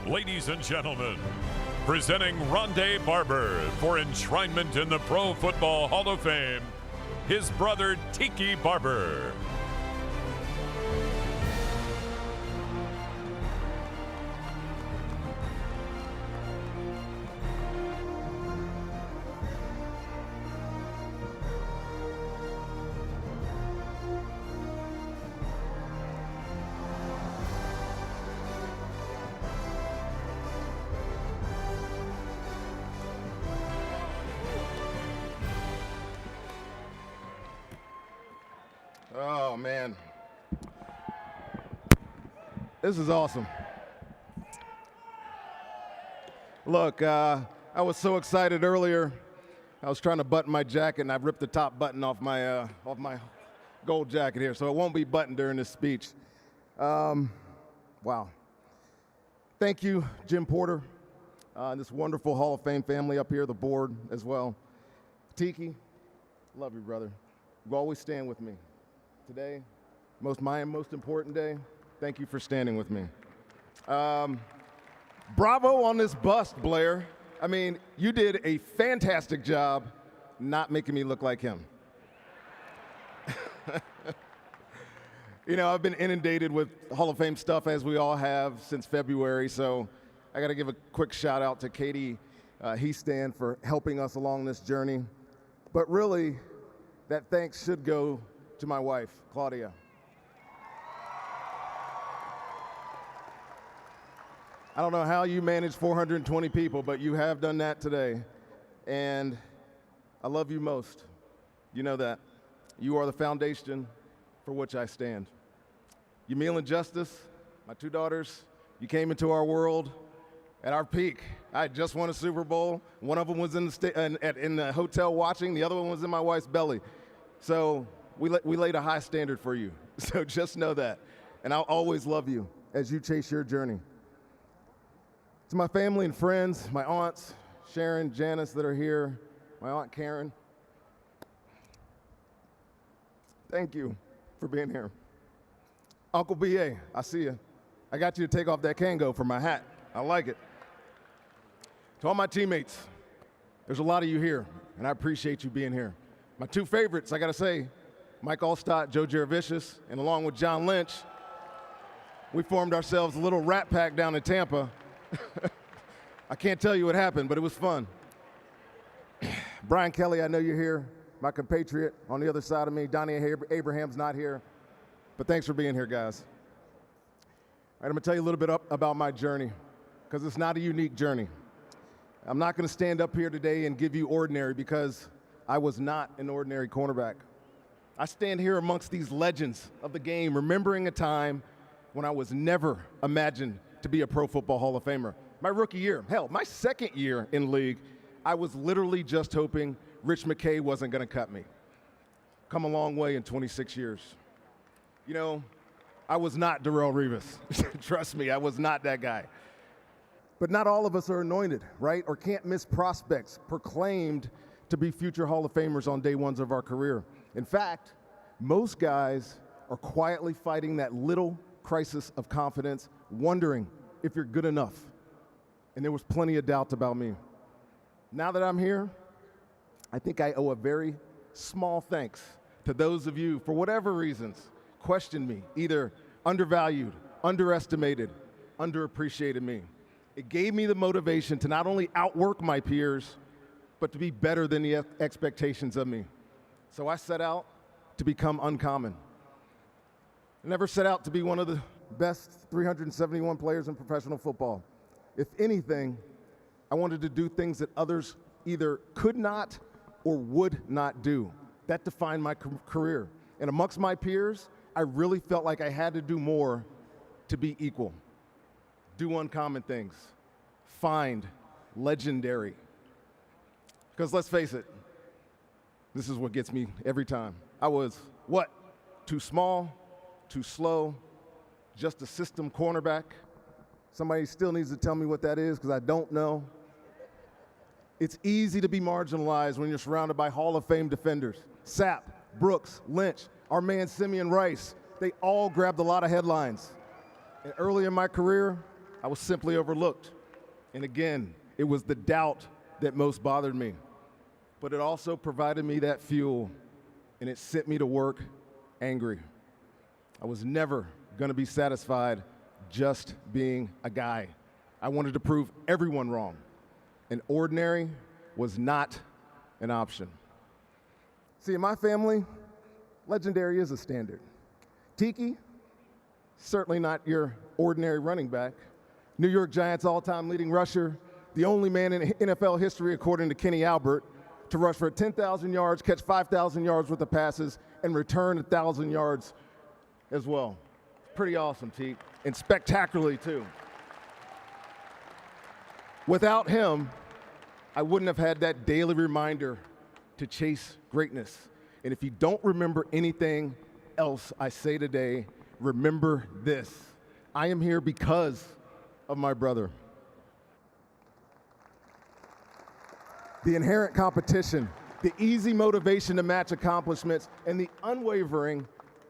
Ladies and gentlemen, presenting Ronde Barber for enshrinement in the Pro Football Hall of Fame, his brother Tiki Barber. Oh, man. This is awesome. Look, I was so excited earlier. I was trying to button my jacket, and I ripped the top button off my gold jacket here, so it won't be buttoned during this speech. Wow. Thank you, Jim Porter, and this wonderful Hall of Fame family up here, the board as well. Tiki, love you, brother. You always stand with me. Today, my most important day, thank you for standing with me. Bravo on this bust, Blair. I mean, you did a fantastic job not making me look like him. You know, I've been inundated with Hall of Fame stuff, as we all have, since February, so I got to give a quick shout out to Katie Heastan for helping us along this journey. But really, that thanks should go to my wife, Claudia. I don't know how you manage 420 people, but you have done that today. And I love you most. You know that. You are the foundation for which I stand. Yamil and Justice, my two daughters, you came into our world at our peak. I had just won a Super Bowl. One of them was in the hotel watching. The other one was in my wife's belly. So we laid a high standard for you, so just know that. And I'll always love you as you chase your journey. To my family and friends, my aunts, Sharon, Janice that are here, my aunt Karen, thank you for being here. Uncle B.A., I see you. I got you to take off that Kango for my hat. I like it. To all my teammates, there's a lot of you here, and I appreciate you being here. My two favorites, I gotta say, Mike Allstott, Joe Jaravicious, and along with John Lynch, we formed ourselves a little rat pack down in Tampa. I can't tell you what happened, but it was fun. Brian Kelly, I know you're here, my compatriot on the other side of me. Donnie Abraham's not here, but thanks for being here, guys. All right, I'm gonna tell you a little bit about my journey, because it's not a unique journey. I'm not gonna stand up here today and give you ordinary, because I was not an ordinary cornerback. I stand here amongst these legends of the game, remembering a time when I was never imagined to be a Pro Football Hall of Famer. My rookie year, hell, my second year in league, I was literally just hoping Rich McKay wasn't gonna cut me. Come a long way in 26 years. You know, I was not Darrelle Revis. Trust me, I was not that guy. But not all of us are anointed, right? Or can't miss prospects proclaimed to be future Hall of Famers on day ones of our career. In fact, most guys are quietly fighting that little crisis of confidence, wondering if you're good enough. And there was plenty of doubt about me. Now that I'm here, I think I owe a very small thanks to those of you, for whatever reasons, questioned me, either undervalued, underestimated, underappreciated me. It gave me the motivation to not only outwork my peers, but to be better than the expectations of me. So I set out to become uncommon. I never set out to be one of the best 371 players in professional football. If anything, I wanted to do things that others either could not or would not do. That defined my career. And amongst my peers, I really felt like I had to do more to be equal. Do uncommon things. Find legendary. Because let's face it, this is what gets me every time. I was, what? Too small, too slow, just a system cornerback. Somebody still needs to tell me what that is, because I don't know. It's easy to be marginalized when you're surrounded by Hall of Fame defenders. Sapp, Brooks, Lynch, our man Simeon Rice, they all grabbed a lot of headlines. And early in my career, I was simply overlooked. And again, it was the doubt that most bothered me. But it also provided me that fuel, and it sent me to work angry. I was never going to be satisfied just being a guy. I wanted to prove everyone wrong, and ordinary was not an option. See, in my family, legendary is a standard. Tiki, certainly not your ordinary running back. New York Giants all-time leading rusher, the only man in NFL history, according to Kenny Albert, to rush for 10,000 yards, catch 5,000 yards worth of passes, and return 1,000 yards as well. Pretty awesome, Tiki, and spectacularly too. Without him, I wouldn't have had that daily reminder to chase greatness. And if you don't remember anything else I say today, remember this. I am here because of my brother. The inherent competition, the easy motivation to match accomplishments, and the unwavering,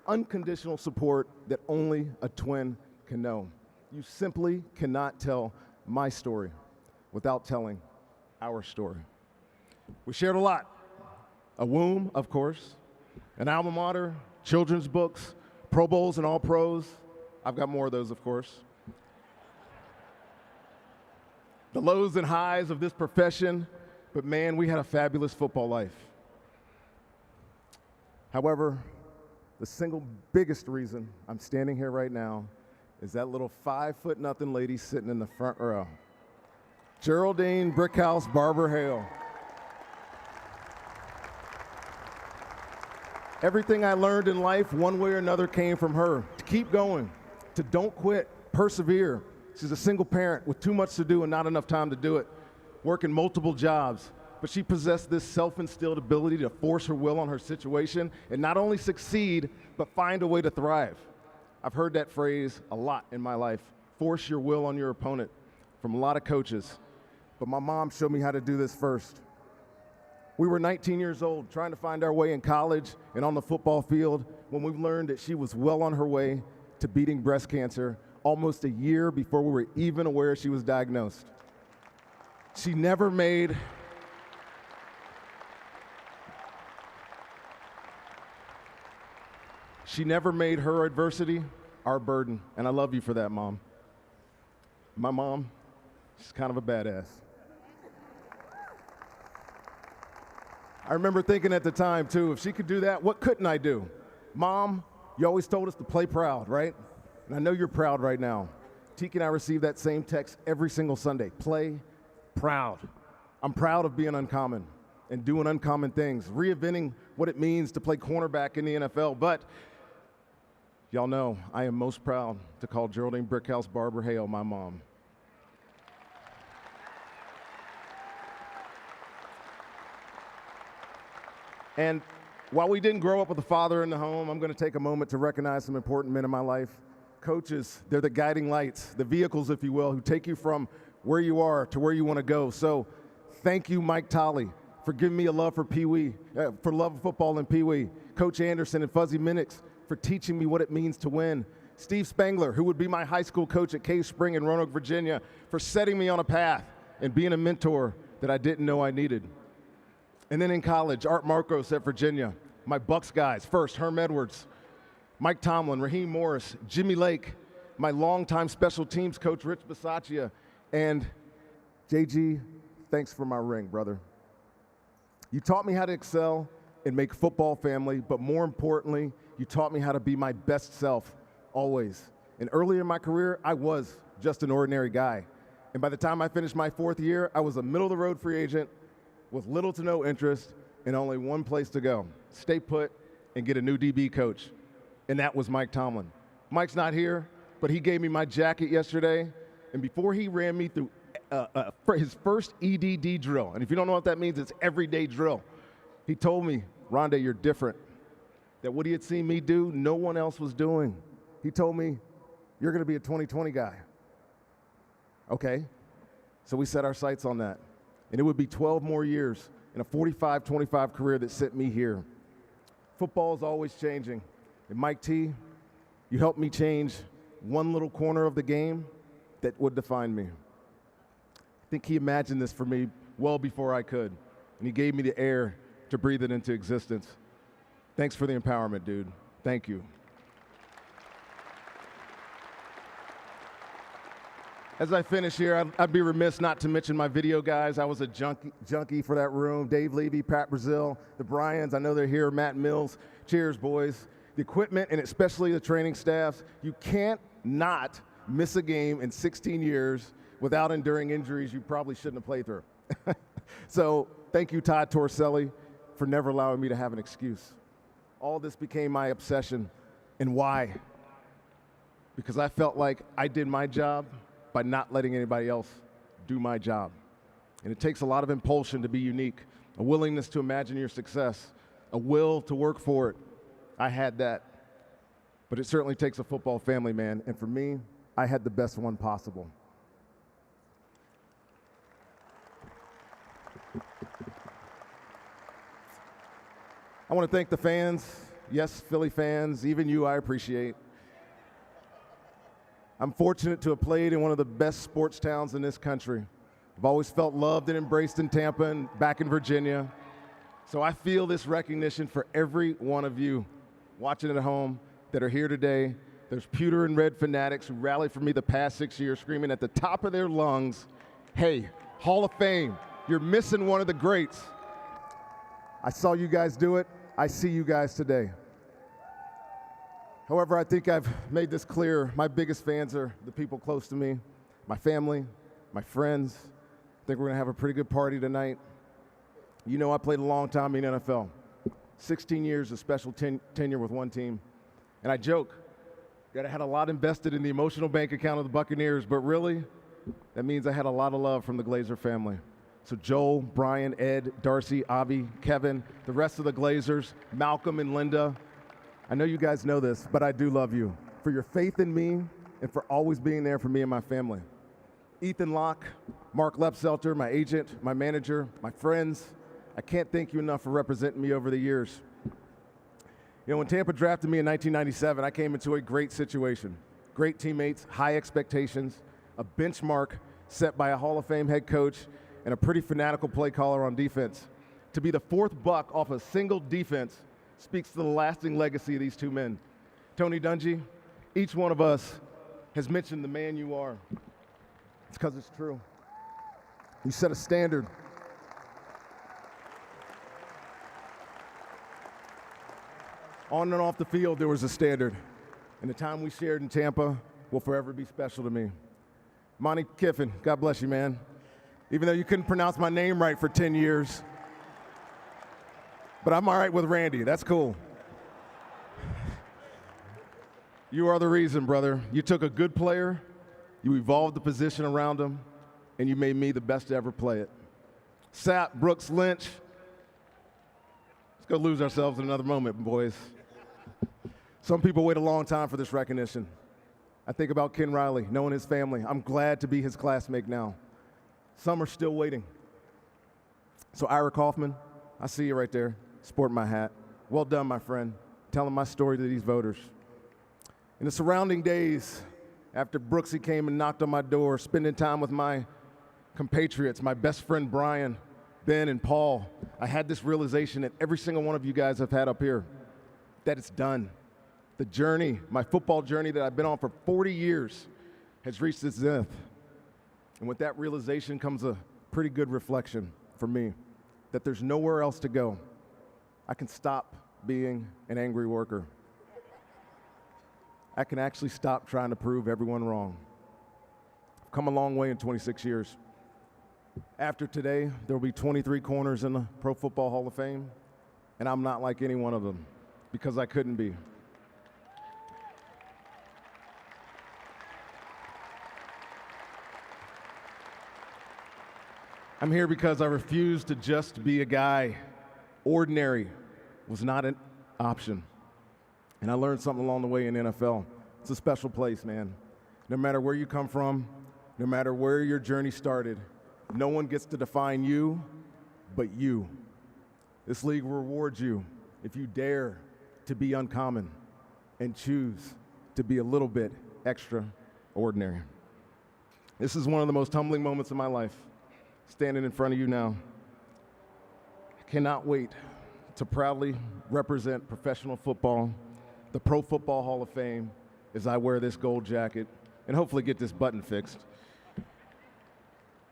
unconditional support that only a twin can know. You simply cannot tell my story without telling our story. We shared a lot. A womb, of course, an alma mater, children's books, Pro Bowls and All-Pros. I've got more of those, of course. The lows and highs of this profession, but man, we had a fabulous football life. However, the single biggest reason I'm standing here right now is that little 5'0" lady sitting in the front row. Geraldine Brickhouse Barber Hale. Everything I learned in life, one way or another, came from her. To keep going, to don't quit, persevere. She's a single parent with too much to do and not enough time to do it, working multiple jobs. But she possessed this self-instilled ability to force her will on her situation and not only succeed, but find a way to thrive. I've heard that phrase a lot in my life, force your will on your opponent, from a lot of coaches. But my mom showed me how to do this first. We were 19 years old, trying to find our way in college and on the football field when we learned that she was well on her way to beating breast cancer almost a year before we were even aware she was diagnosed. She never made her adversity our burden, and I love you for that, Mom. My mom, she's kind of a badass. I remember thinking at the time, too, if she could do that, what couldn't I do? Mom, you always told us to play proud, right? And I know you're proud right now. Tiki and I receive that same text every single Sunday. Play proud. I'm proud of being uncommon and doing uncommon things, reinventing what it means to play cornerback in the NFL. But y'all know I am most proud to call Geraldine Brickhouse Barber Hale my mom. And while we didn't grow up with a father in the home, I'm going to take a moment to recognize some important men in my life. Coaches, they're the guiding lights, the vehicles, if you will, who take you from where you are to where you want to go. So thank you, Mike Tolley, for giving me a love for Pee-wee, for love of football and Pee-wee. Coach Anderson and Fuzzy Minix for teaching me what it means to win. Steve Spangler, who would be my high school coach at Cave Spring in Roanoke, Virginia, for setting me on a path and being a mentor that I didn't know I needed. And then in college, Art Marcos at Virginia, my Bucks guys, first Herm Edwards, Mike Tomlin, Raheem Morris, Jimmy Lake, my longtime special teams coach, Rich Bisaccia, and JG, thanks for my ring, brother. You taught me how to excel and make football family, but more importantly, you taught me how to be my best self, always. And early in my career, I was just an ordinary guy. And by the time I finished my 4th year, I was a middle-of-the-road free agent with little to no interest and only one place to go, stay put and get a new DB coach. And that was Mike Tomlin. Mike's not here, but he gave me my jacket yesterday, and before he ran me through for his first EDD drill, and if you don't know what that means, it's everyday drill, he told me, Ronde, you're different. That what he had seen me do, no one else was doing. He told me, you're going to be a 2020 guy. Okay, so we set our sights on that. And it would be 12 more years in a 45-25 career that sent me here. Football is always changing. And Mike T, you helped me change one little corner of the game, that would define me. I think he imagined this for me well before I could, and he gave me the air to breathe it into existence. Thanks for the empowerment, dude. Thank you. As I finish here, I'd be remiss not to mention my video guys. I was a junkie for that room. Dave Levy, Pat Brazil, the Bryans, I know they're here, Matt Mills. Cheers, boys. The equipment, and especially the training staffs. You can't not miss a game in 16 years without enduring injuries you probably shouldn't have played through. So thank you, Todd Torselli, for never allowing me to have an excuse. All this became my obsession. And why? Because I felt like I did my job by not letting anybody else do my job. And it takes a lot of impulsion to be unique, a willingness to imagine your success, a will to work for it. I had that. But it certainly takes a football family, man. And for me, I had the best one possible. I want to thank the fans. Yes, Philly fans, even you I appreciate. I'm fortunate to have played in one of the best sports towns in this country. I've always felt loved and embraced in Tampa and back in Virginia. So I feel this recognition for every one of you watching at home that are here today. There's pewter and red fanatics who rallied for me the past 6 years, screaming at the top of their lungs, hey, Hall of Fame, you're missing one of the greats. I saw you guys do it. I see you guys today. However, I think I've made this clear. My biggest fans are the people close to me, my family, my friends. I think we're going to have a pretty good party tonight. You know I played a long time in the NFL, 16 years of special tenure with one team. And I joke that I had a lot invested in the emotional bank account of the Buccaneers, but really, that means I had a lot of love from the Glazer family. So Joel, Brian, Ed, Darcy, Avi, Kevin, the rest of the Glazers, Malcolm and Linda. I know you guys know this, but I do love you for your faith in me and for always being there for me and my family. Ethan Locke, Mark Lepselter, my agent, my manager, my friends, I can't thank you enough for representing me over the years. You know, when Tampa drafted me in 1997, I came into a great situation. Great teammates, high expectations, a benchmark set by a Hall of Fame head coach, and a pretty fanatical play caller on defense. To be the fourth buck off a single defense speaks to the lasting legacy of these two men. Tony Dungy, each one of us has mentioned the man you are. It's because it's true. You set a standard. On and off the field, there was a standard. And the time we shared in Tampa will forever be special to me. Monty Kiffin, God bless you, man. Even though you couldn't pronounce my name right for 10 years. But I'm all right with Randy. That's cool. You are the reason, brother. You took a good player, you evolved the position around him, and you made me the best to ever play it. Sapp, Brooks, Lynch. Let's go lose ourselves in another moment, boys. Some people wait a long time for this recognition. I think about Ken Riley, knowing his family. I'm glad to be his classmate now. Some are still waiting. So Ira Kaufman, I see you right there, sporting my hat. Well done, my friend, telling my story to these voters. In the surrounding days, after Brooksy came and knocked on my door, spending time with my compatriots, my best friend Brian, Ben, and Paul, I had this realization that every single one of you guys have had up here, that it's done. The journey, my football journey that I've been on for 40 years has reached its zenith. And with that realization comes a pretty good reflection for me, that there's nowhere else to go. I can stop being an angry worker. I can actually stop trying to prove everyone wrong. I've come a long way in 26 years. After today, there will be 23 corners in the Pro Football Hall of Fame, and I'm not like any one of them, because I couldn't be. I'm here because I refuse to just be a guy. Ordinary was not an option. And I learned something along the way in the NFL. It's a special place, man. No matter where you come from, no matter where your journey started, no one gets to define you but you. This league rewards you if you dare to be uncommon and choose to be a little bit extraordinary. This is one of the most humbling moments of my life, standing in front of you now. I cannot wait to proudly represent professional football, the Pro Football Hall of Fame, as I wear this gold jacket and hopefully get this button fixed.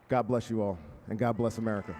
God bless you all, and God bless America.